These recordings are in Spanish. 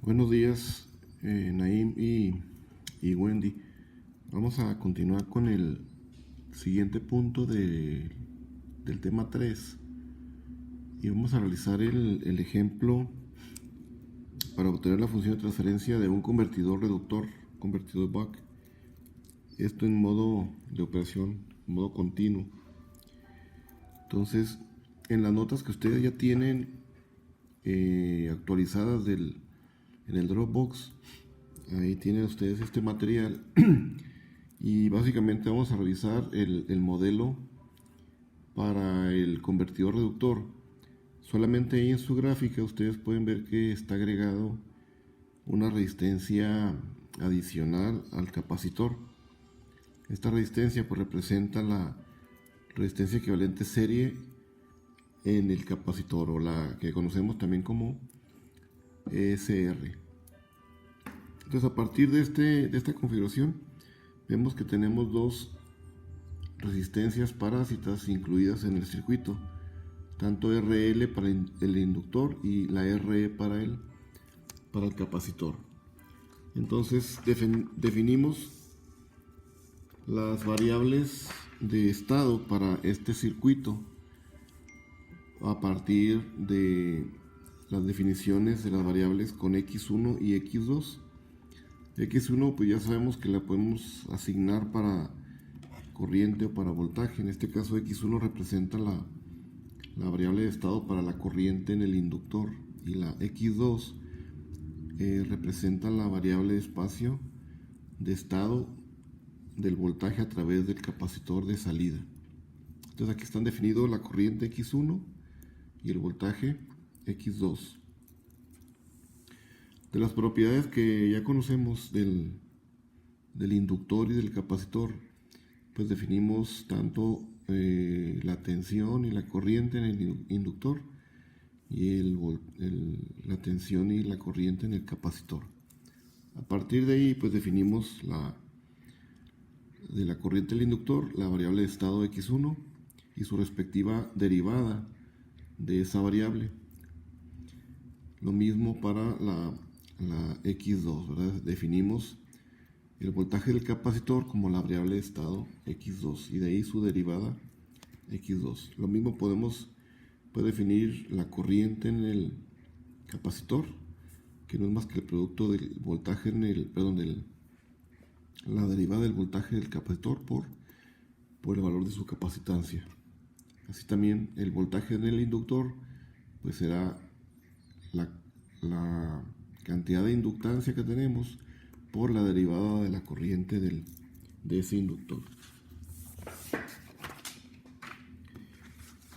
Buenos días, Naim y Wendy. Vamos a continuar con el siguiente punto del tema 3 y vamos a realizar el ejemplo para obtener la función de transferencia de un convertidor reductor, convertidor buck. Esto en modo de operación, en modo continuo. Entonces, en las notas que ustedes ya tienen actualizadas en el Dropbox, ahí tienen ustedes este material y básicamente vamos a revisar el modelo para el convertidor reductor. Solamente ahí en su gráfica ustedes pueden ver que está agregado una resistencia adicional al capacitor. Esta resistencia pues representa la resistencia equivalente serie en el capacitor, o la que conocemos también como ESR. Entonces, a partir de esta configuración vemos que tenemos dos resistencias parásitas incluidas en el circuito, tanto RL para el inductor y la RE para el capacitor. Entonces definimos las variables de estado para este circuito a partir de las definiciones de las variables con X1 y X2. X1 pues ya sabemos que la podemos asignar para corriente o para voltaje. En este caso X1 representa la variable de estado para la corriente en el inductor, y la X2 representa la variable de espacio de estado del voltaje a través del capacitor de salida. Entonces aquí están definidos la corriente X1 y el voltaje X2. De las propiedades que ya conocemos del inductor y del capacitor, pues definimos tanto la tensión y la corriente en el inductor y la tensión y la corriente en el capacitor. A partir de ahí pues definimos de la corriente del inductor la variable de estado X1 y su respectiva derivada de esa variable. Lo mismo para la X2, ¿verdad? Definimos el voltaje del capacitor como la variable de estado X2 y de ahí su derivada X2. Lo mismo puede definir la corriente en el capacitor, que no es más que el producto del voltaje la derivada del voltaje del capacitor por el valor de su capacitancia. Así también el voltaje en el inductor pues será la cantidad de inductancia que tenemos por la derivada de la corriente de ese inductor.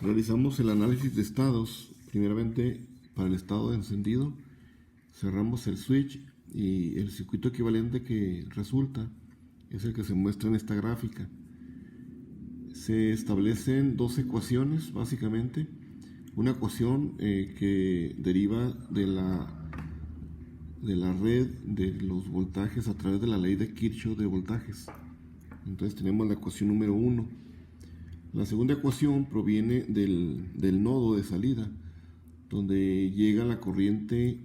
Realizamos el análisis de estados. Primeramente, para el estado de encendido, cerramos el switch y el circuito equivalente que resulta es el que se muestra en esta gráfica. Se establecen dos ecuaciones, básicamente. Una ecuación que deriva de la red de los voltajes a través de la ley de Kirchhoff de voltajes. Entonces tenemos la ecuación número 1. La segunda ecuación proviene del nodo de salida, donde llega la corriente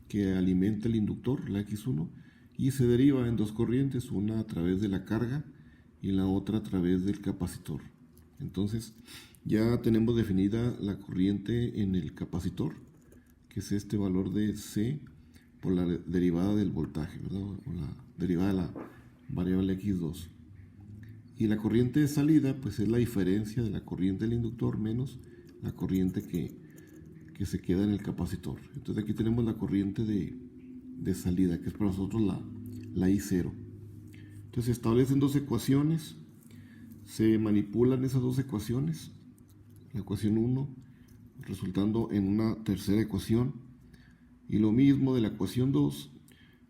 que alimenta el inductor, la X1, y se deriva en dos corrientes, una a través de la carga y la otra a través del capacitor. Entonces ya tenemos definida la corriente en el capacitor, que es este valor de C por la derivada del voltaje, ¿verdad? O la derivada de la variable X2. Y la corriente de salida pues es la diferencia de la corriente del inductor menos la corriente que se queda en el capacitor. Entonces aquí tenemos la corriente de salida, que es para nosotros la I0. Entonces se establecen dos ecuaciones, se manipulan esas dos ecuaciones, la ecuación 1 resultando en una tercera ecuación, y lo mismo de la ecuación 2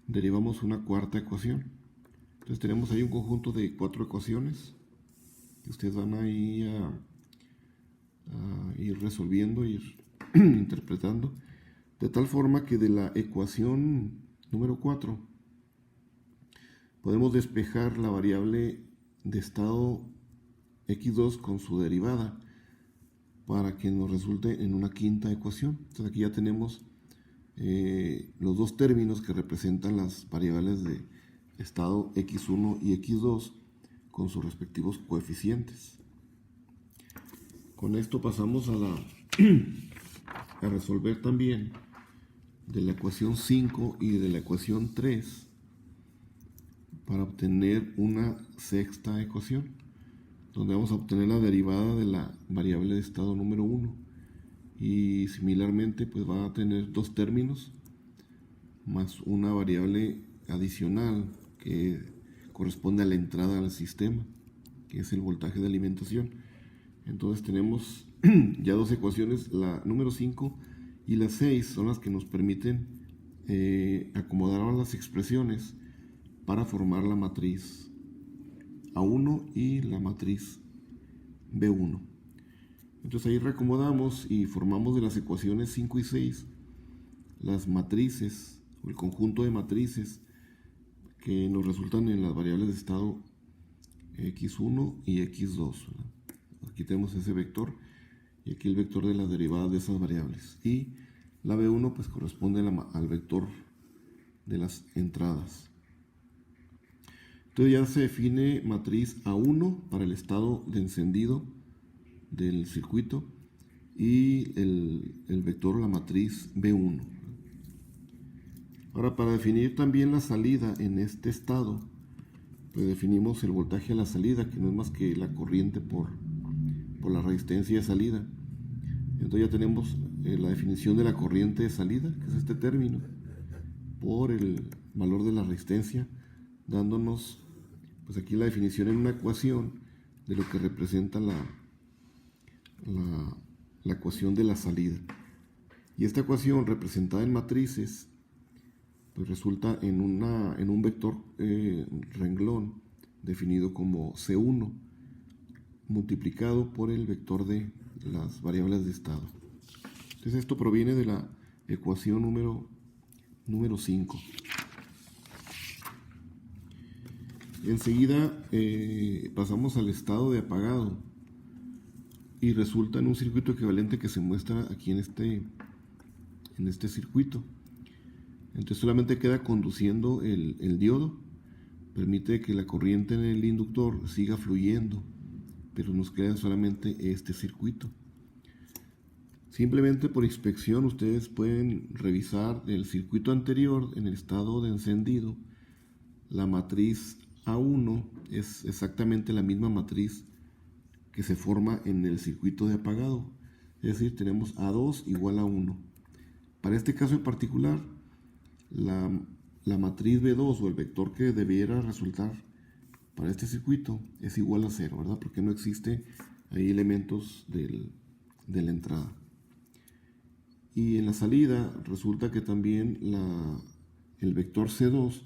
derivamos una cuarta ecuación. Entonces tenemos ahí un conjunto de 4 ecuaciones que ustedes van a ir resolviendo, ir interpretando, de tal forma que de la ecuación número 4 podemos despejar la variable de estado X2 con su derivada para que nos resulte en una quinta ecuación. Entonces aquí ya tenemos los dos términos que representan las variables de estado x1 y x2 con sus respectivos coeficientes. Con esto pasamos a resolver también de la ecuación 5 y de la ecuación 3 para obtener una sexta ecuación, donde vamos a obtener la derivada de la variable de estado número 1. Y similarmente pues va a tener dos términos más una variable adicional que corresponde a la entrada al sistema, que es el voltaje de alimentación. Entonces tenemos ya dos ecuaciones, la número 5 y la 6 son las que nos permiten acomodar las expresiones para formar la matriz A1 y la matriz B1. Entonces ahí reacomodamos y formamos de las ecuaciones 5 y 6 las matrices o el conjunto de matrices que nos resultan en las variables de estado x1 y x2, ¿verdad? Aquí tenemos ese vector y aquí el vector de la derivada de esas variables. Y la B1 pues corresponde al vector de las entradas. Entonces ya se define matriz A1 para el estado de encendido del circuito y el vector, la matriz B1. Ahora, para definir también la salida en este estado, pues definimos el voltaje a la salida, que no es más que la corriente por la resistencia de salida. Entonces ya tenemos la definición de la corriente de salida, que es este término, por el valor de la resistencia, dándonos pues aquí la definición en una ecuación de lo que representa la ecuación de la salida. Y esta ecuación representada en matrices pues resulta en un vector renglón definido como C1 multiplicado por el vector de las variables de estado. Entonces esto proviene de la ecuación número 5. Enseguida pasamos al estado de apagado y resulta en un circuito equivalente que se muestra aquí en este circuito. Entonces solamente queda conduciendo el diodo, permite que la corriente en el inductor siga fluyendo, pero nos queda solamente este circuito. Simplemente por inspección ustedes pueden revisar el circuito anterior en el estado de encendido. La matriz A1 es exactamente la misma matriz que se forma en el circuito de apagado, es decir, tenemos A2 igual a 1. Para este caso en particular, la matriz B2 o el vector que debiera resultar para este circuito es igual a 0, ¿verdad? Porque no existe ahí elementos de la entrada. Y en la salida resulta que también el vector C2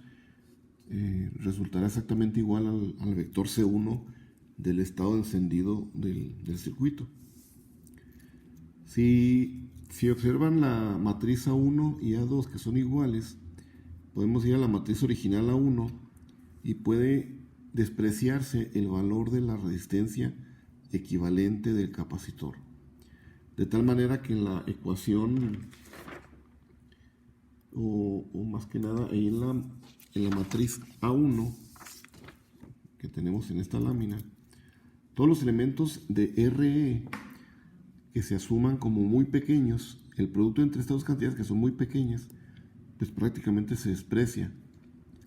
resultará exactamente igual al vector C1 del estado encendido del circuito. Si observan la matriz A1 y A2 que son iguales, podemos ir a la matriz original A1 y puede despreciarse el valor de la resistencia equivalente del capacitor. De tal manera que en la ecuación, o más que nada ahí en la matriz A1 que tenemos en esta lámina, todos los elementos de RE que se asuman como muy pequeños, el producto entre estas dos cantidades que son muy pequeñas, pues prácticamente se desprecia.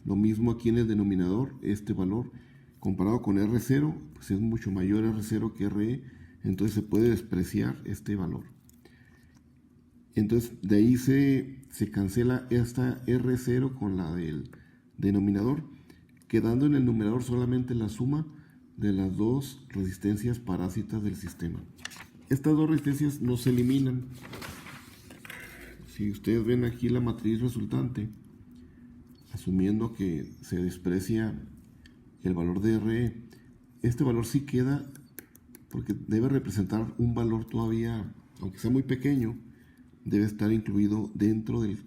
Lo mismo aquí en el denominador, este valor comparado con R0, pues es mucho mayor R0 que RE, entonces se puede despreciar este valor. Entonces de ahí se cancela esta R0 con la del denominador, quedando en el numerador solamente la suma de las dos resistencias parásitas del sistema. Estas dos resistencias no se eliminan. Si ustedes ven aquí la matriz resultante, asumiendo que se desprecia el valor de RE, este valor sí queda porque debe representar un valor todavía, aunque sea muy pequeño, debe estar incluido dentro del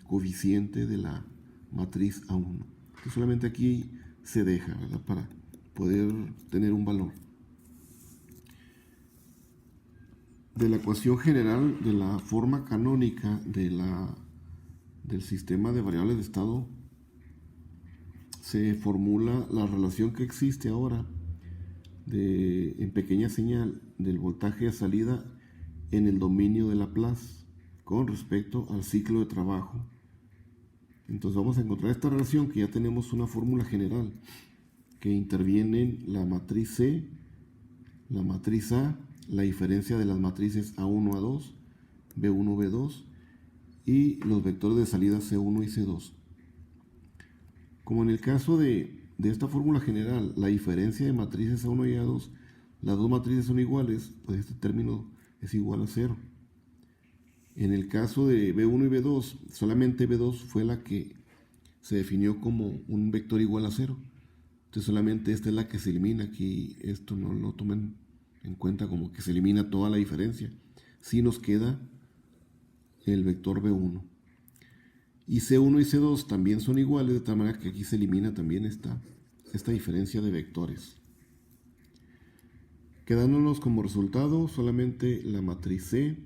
coeficiente de la matriz A1. Entonces solamente aquí se deja, ¿verdad?, para poder tener un valor. De la ecuación general de la forma canónica de la del sistema de variables de estado se formula la relación que existe ahora en pequeña señal del voltaje de salida en el dominio de Laplace con respecto al ciclo de trabajo. Entonces vamos a encontrar esta relación que ya tenemos una fórmula general que intervienen la matriz C, la matriz A, la diferencia de las matrices A1, A2, B1, B2 y los vectores de salida C1 y C2. Como en el caso de esta fórmula general, la diferencia de matrices A1 y A2, las dos matrices son iguales, pues este término es igual a 0. En el caso de B1 y B2, solamente B2 fue la que se definió como un vector igual a 0. Entonces solamente esta es la que se elimina. Aquí esto no lo tomen en cuenta como que se elimina toda la diferencia. Sí nos queda el vector B1. Y C1 y C2 también son iguales, de tal manera que aquí se elimina también esta diferencia de vectores. Quedándonos como resultado solamente la matriz C,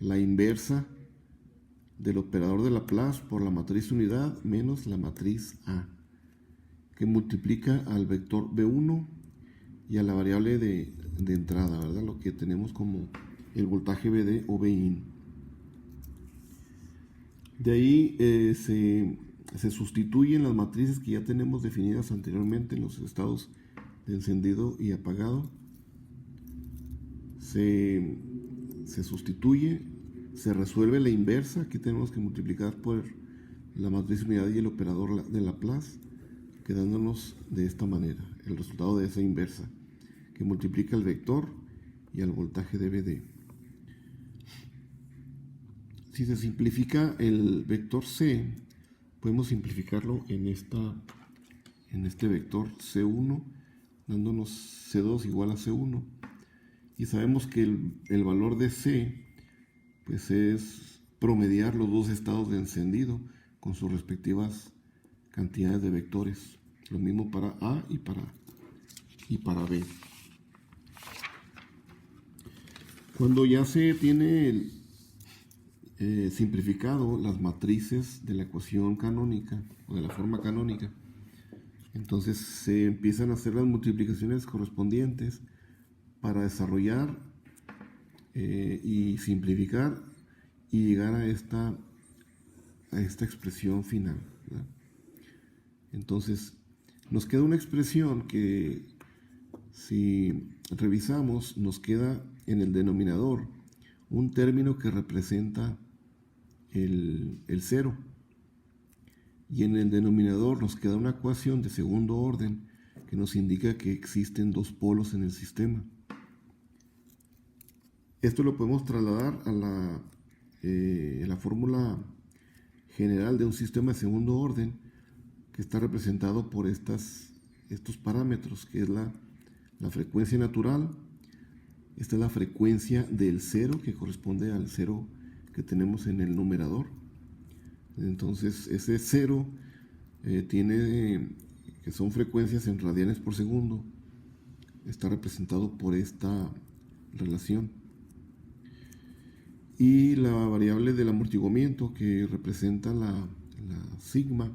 la inversa del operador de Laplace por la matriz unidad menos la matriz A, que multiplica al vector B1 y a la variable de entrada, ¿verdad? Lo que tenemos como el voltaje BD o Bin. De ahí se sustituyen las matrices que ya tenemos definidas anteriormente en los estados de encendido y apagado. Se sustituye, se resuelve la inversa, aquí tenemos que multiplicar por la matriz unidad y el operador de Laplace, quedándonos de esta manera, el resultado de esa inversa, que multiplica el vector y al voltaje de BD. Si se simplifica el vector C, podemos simplificarlo en este vector C1, dándonos C2 igual a C1. Y sabemos que el valor de C pues es promediar los dos estados de encendido con sus respectivas cantidades de vectores. Lo mismo para A y para B. Cuando ya se tiene simplificado las matrices de la ecuación canónica o de la forma canónica, entonces se empiezan a hacer las multiplicaciones correspondientes para desarrollar y simplificar y llegar a esta expresión final, ¿verdad? Entonces nos queda una expresión que, si revisamos, nos queda en el denominador un término que representa el 0, y en el denominador nos queda una ecuación de segundo orden que nos indica que existen dos polos en el sistema. Esto lo podemos trasladar a la fórmula general de un sistema de segundo orden, que está representado por estos parámetros, que es la frecuencia natural. Esta es la frecuencia del 0, que corresponde al 0 que tenemos en el numerador. Entonces ese 0 que son frecuencias en radianes por segundo, está representado por esta relación. Y la variable del amortiguamiento, que representa la sigma,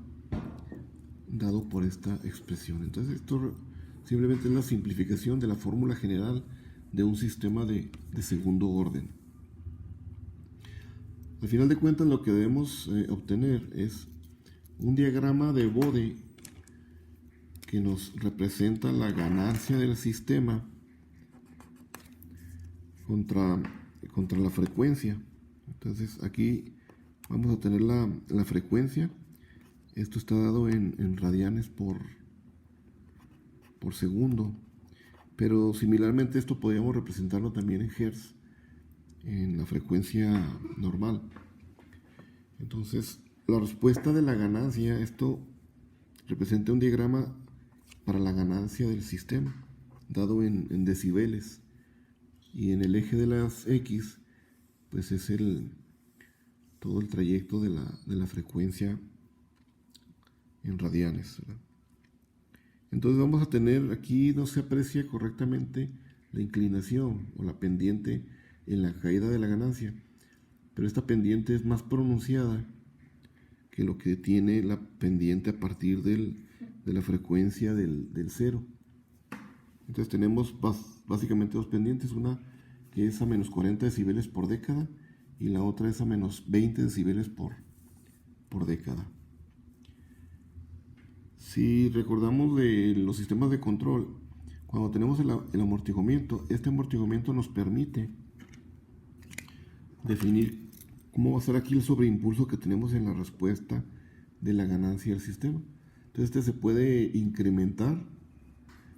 dado por esta expresión. Entonces esto simplemente es la simplificación de la fórmula general de un sistema de segundo orden. Al final de cuentas, lo que debemos obtener es un diagrama de Bode que nos representa la ganancia del sistema contra la frecuencia. Entonces aquí vamos a tener la frecuencia. Esto está dado en radianes por segundo, pero similarmente esto podríamos representarlo también en hertz, en la frecuencia normal. Entonces la respuesta de la ganancia, esto representa un diagrama para la ganancia del sistema, dado en decibeles, y en el eje de las X pues es todo el trayecto de la frecuencia en radianes, ¿verdad? Entonces vamos a tener, aquí no se aprecia correctamente la inclinación o la pendiente en la caída de la ganancia, pero esta pendiente es más pronunciada que lo que tiene la pendiente a partir de la frecuencia del cero. Entonces tenemos básicamente dos pendientes, una que es a menos 40 decibeles por década y la otra es a menos 20 decibeles por década. Si recordamos de los sistemas de control, cuando tenemos el amortiguamiento, este amortiguamiento nos permite definir cómo va a ser aquí el sobreimpulso que tenemos en la respuesta de la ganancia del sistema. Entonces este se puede incrementar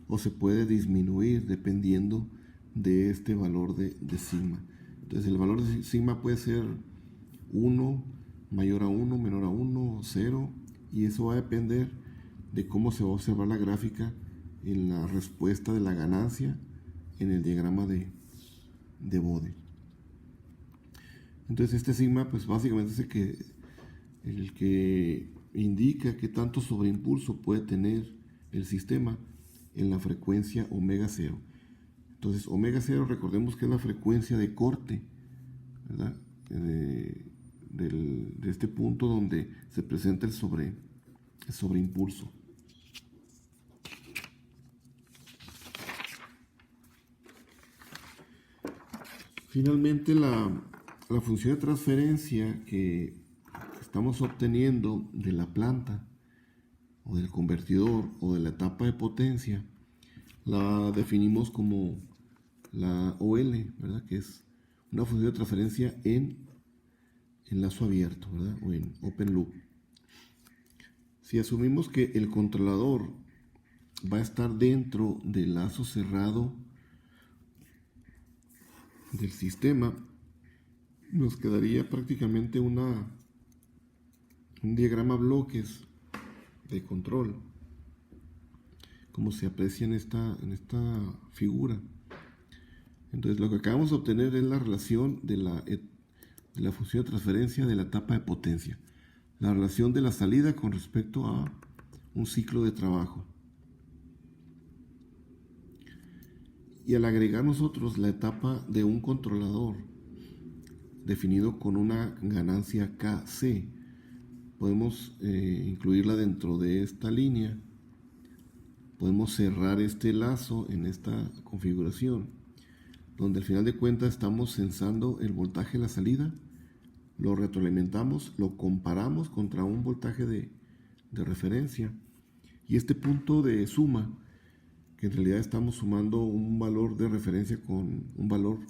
o se puede disminuir dependiendo de este valor de sigma. Entonces el valor de sigma puede ser 1, mayor a 1, menor a 1, 0, y eso va a depender de cómo se va a observar la gráfica en la respuesta de la ganancia en el diagrama de Bode. Entonces este sigma pues básicamente es el que indica qué tanto sobreimpulso puede tener el sistema en la frecuencia omega 0. Entonces omega 0 recordemos que es la frecuencia de corte, ¿verdad? De este punto donde se presenta el sobreimpulso. Finalmente la función de transferencia que estamos obteniendo de la planta o del convertidor o de la etapa de potencia la definimos como la OL, ¿verdad? Que es una función de transferencia en lazo abierto, ¿verdad? O en open loop. Si asumimos que el controlador va a estar dentro del lazo cerrado del sistema, nos quedaría prácticamente un diagrama bloques de control, como se aprecia en esta figura. Entonces lo que acabamos de obtener es la relación de la función de transferencia de la etapa de potencia, la relación de la salida con respecto a un ciclo de trabajo. Y al agregar nosotros la etapa de un controlador definido con una ganancia KC, podemos incluirla dentro de esta línea. Podemos cerrar este lazo en esta configuración, donde al final de cuentas estamos censando el voltaje de la salida, lo retroalimentamos, lo comparamos contra un voltaje de referencia, y este punto de suma, que en realidad estamos sumando un valor de referencia con un valor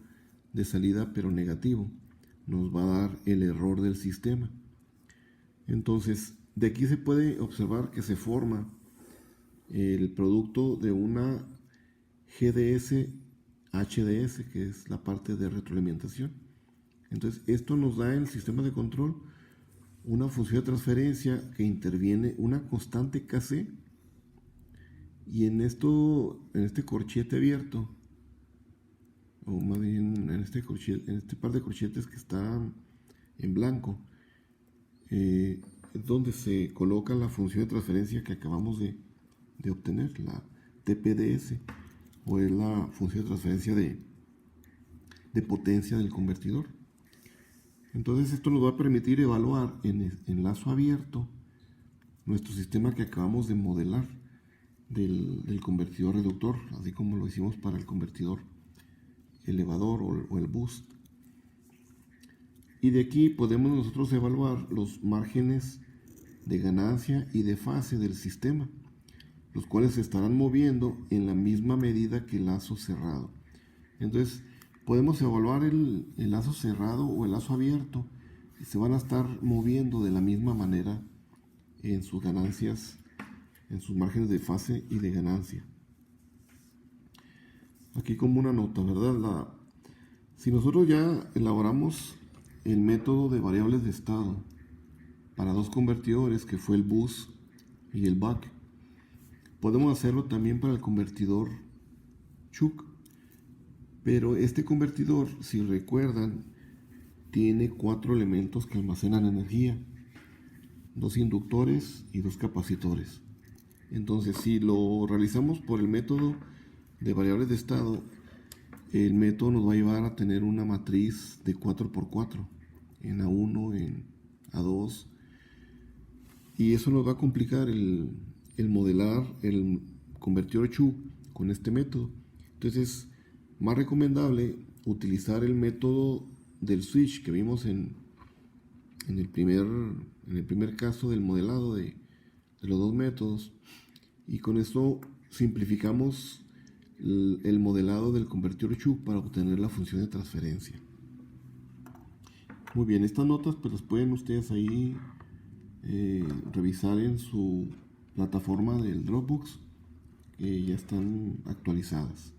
de salida pero negativo, nos va a dar el error del sistema. Entonces de aquí se puede observar que se forma el producto de una GDS HDS, que es la parte de retroalimentación. Entonces esto nos da en el sistema de control una función de transferencia que interviene una constante KC, y en este corchete abierto, o más bien en este par de corchetes que está en blanco, es donde se coloca la función de transferencia que acabamos de obtener, la TPDS, o es la función de transferencia de potencia del convertidor. Entonces esto nos va a permitir evaluar en lazo abierto nuestro sistema que acabamos de modelar del convertidor reductor, así como lo hicimos para el convertidor elevador o el boost. Y de aquí podemos nosotros evaluar los márgenes de ganancia y de fase del sistema, los cuales se estarán moviendo en la misma medida que el lazo cerrado. Entonces podemos evaluar el lazo cerrado o el lazo abierto, y se van a estar moviendo de la misma manera en sus ganancias, en sus márgenes de fase y de ganancia. Aquí como una nota, ¿verdad? Si nosotros ya elaboramos el método de variables de estado para dos convertidores, que fue el bus y el buck, podemos hacerlo también para el convertidor Chuk. Pero este convertidor, si recuerdan, tiene 4 elementos que almacenan energía: 2 inductores y 2 capacitores. Entonces, si lo realizamos por el método de variables de estado, el método nos va a llevar a tener una matriz de 4x4 en A1, en A2, Y eso nos va a complicar el modelar el convertidor Chu con este método. Entonces, más recomendable utilizar el método del switch que vimos en el primer caso del modelado de los dos métodos. Y con esto simplificamos el modelado del convertidor Chu para obtener la función de transferencia. Muy bien, estas notas pues las pueden ustedes ahí revisar en su plataforma del Dropbox, que ya están actualizadas.